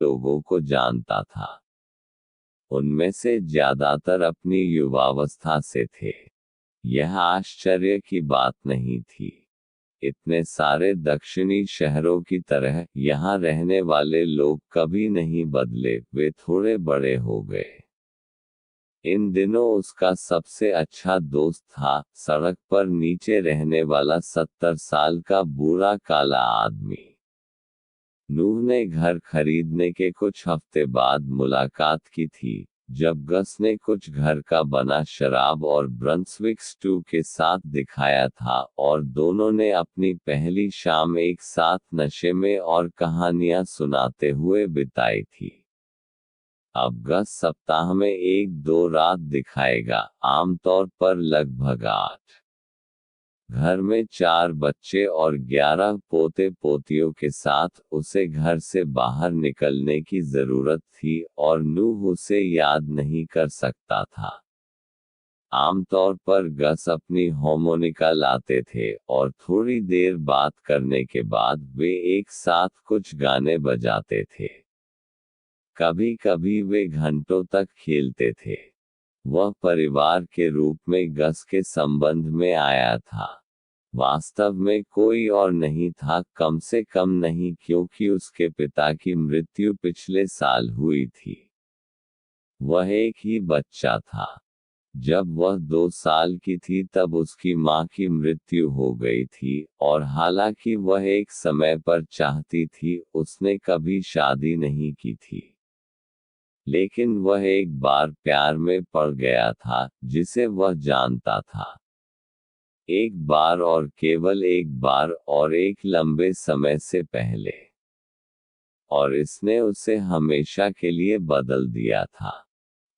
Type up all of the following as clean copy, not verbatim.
लोगों को जानता था। उनमें से ज्यादातर अपनी युवावस्था से थे। यह आश्चर्य की बात नहीं थी। इतने सारे दक्षिणी शहरों की तरह यहाँ रहने वाले लोग कभी नहीं बदले, वे थोड़े बड़े हो गए। इन दिनों उसका सबसे अच्छा दोस्त था सड़क पर नीचे रहने वाला 70 साल का बूढ़ा काला आदमी। नूह ने घर खरीदने के कुछ हफ्ते बाद मुलाकात की थी, जब गस ने कुछ घर का बना शराब और ब्रंसविक स्टू के साथ दिखाया था और दोनों ने अपनी पहली शाम एक साथ नशे में और कहानियां सुनाते हुए बिताई थी। अब गस सप्ताह में 1-2 रात दिखाएगा, आमतौर पर लगभग 8। घर में 4 बच्चे और 11 पोते पोतियों के साथ उसे घर से बाहर निकलने की जरूरत थी और नूह उसे याद नहीं कर सकता था। आमतौर पर गस अपनी हार्मोनिका लाते थे और थोड़ी देर बात करने के बाद वे एक साथ कुछ गाने बजाते थे। कभी कभी वे घंटों तक खेलते थे। वह परिवार के रूप में गस के संबंध में आया था। वास्तव में कोई और नहीं था, कम से कम नहीं क्योंकि उसके पिता की मृत्यु पिछले साल हुई थी। वह एक ही बच्चा था। जब वह 2 साल की थी तब उसकी मां की मृत्यु हो गई थी, और हालांकि वह एक समय पर चाहती थी, उसने कभी शादी नहीं की थी। लेकिन वह एक बार प्यार में पड़ गया था, जिसे वह जानता था। एक बार और केवल एक बार, और एक लंबे समय से पहले। और इसने उसे हमेशा के लिए बदल दिया था।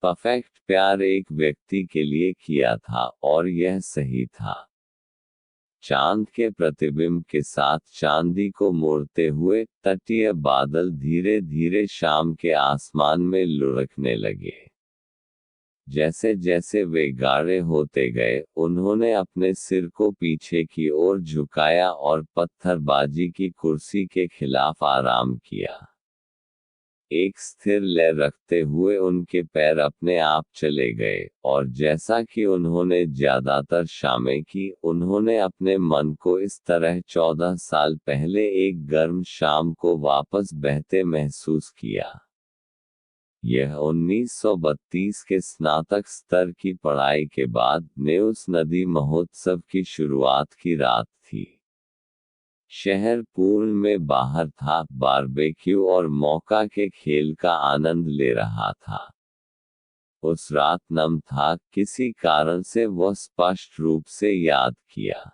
परफेक्ट प्यार एक व्यक्ति के लिए किया था, और यह सही था। चांद के प्रतिबिंब के साथ चांदी को मोड़ते हुए तटीय बादल धीरे धीरे शाम के आसमान में लुढ़कने लगे। जैसे जैसे वे गाढ़े होते गए, उन्होंने अपने सिर को पीछे की ओर झुकाया और पत्थरबाजी की कुर्सी के खिलाफ आराम किया। एक स्थिर लय रखते हुए उनके पैर अपने आप चले गए, और जैसा कि उन्होंने ज्यादातर शामें की, उन्होंने अपने मन को इस तरह 14 साल पहले एक गर्म शाम को वापस बहते महसूस किया। यह 1932 के स्नातक स्तर की पढ़ाई के बाद नेउस नदी महोत्सव की शुरुआत की रात थी। शहर पूल में बाहर था, बारबेक्यू और मौका के खेल का आनंद ले रहा था। उस रात नम था, किसी कारण से वह स्पष्ट रूप से याद किया।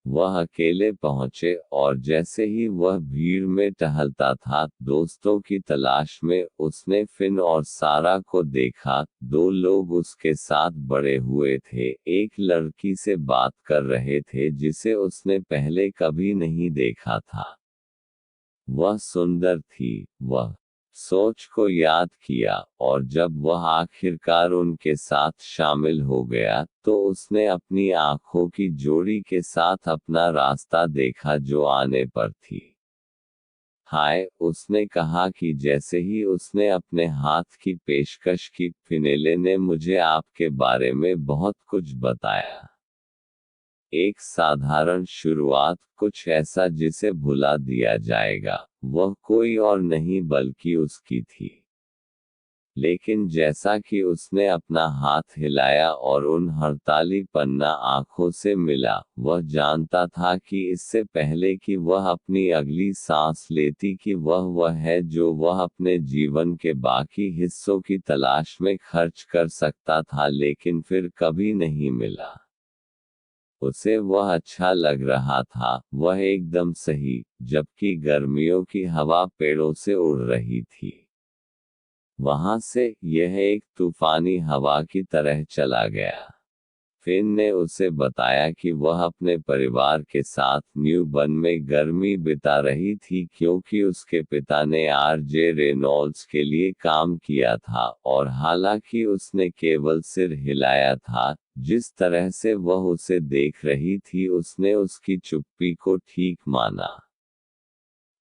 वह अकेले पहुंचे, और जैसे ही वह भीड़ में टहलता था दोस्तों की तलाश में, उसने फिन और सारा को देखा। 2 लोग उसके साथ बड़े हुए थे, एक लड़की से बात कर रहे थे जिसे उसने पहले कभी नहीं देखा था। वह सुंदर थी, वह सोच को याद किया, और जब वह आखिरकार उनके साथ शामिल हो गया, तो उसने अपनी आंखों की जोड़ी के साथ अपना रास्ता देखा जो आने पर थी। हाय, उसने कहा कि जैसे ही उसने अपने हाथ की पेशकश की, फिनेले ने मुझे आपके बारे में बहुत कुछ बताया। एक साधारण शुरुआत, कुछ ऐसा जिसे भुला दिया जाएगा, वह कोई और नहीं बल्कि उसकी थी। लेकिन जैसा कि उसने अपना हाथ हिलाया और उन हड़ताली पन्ना आंखों से मिला, वह जानता था कि इससे पहले कि वह अपनी अगली सांस लेती कि वह है जो वह अपने जीवन के बाकी हिस्सों की तलाश में खर्च कर सकता था, लेकिन फिर कभी नहीं मिला। उसे वह अच्छा लग रहा था, वह एकदम सही, जबकि गर्मियों की हवा पेड़ों से उड़ रही थी। वहां से यह एक तूफानी हवा की तरह चला गया। फिन ने उसे बताया कि वह अपने परिवार के साथ न्यू बर्न में गर्मी बिता रही थी क्योंकि उसके पिता ने आर.जे. रेनॉल्ड्स के लिए काम किया था, और हालांकि उसने केवल सिर हिलाया था, जिस तरह से वह उसे देख रही थी उसने उसकी चुप्पी को ठीक माना।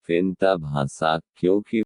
फिन तब हंसा, क्योंकि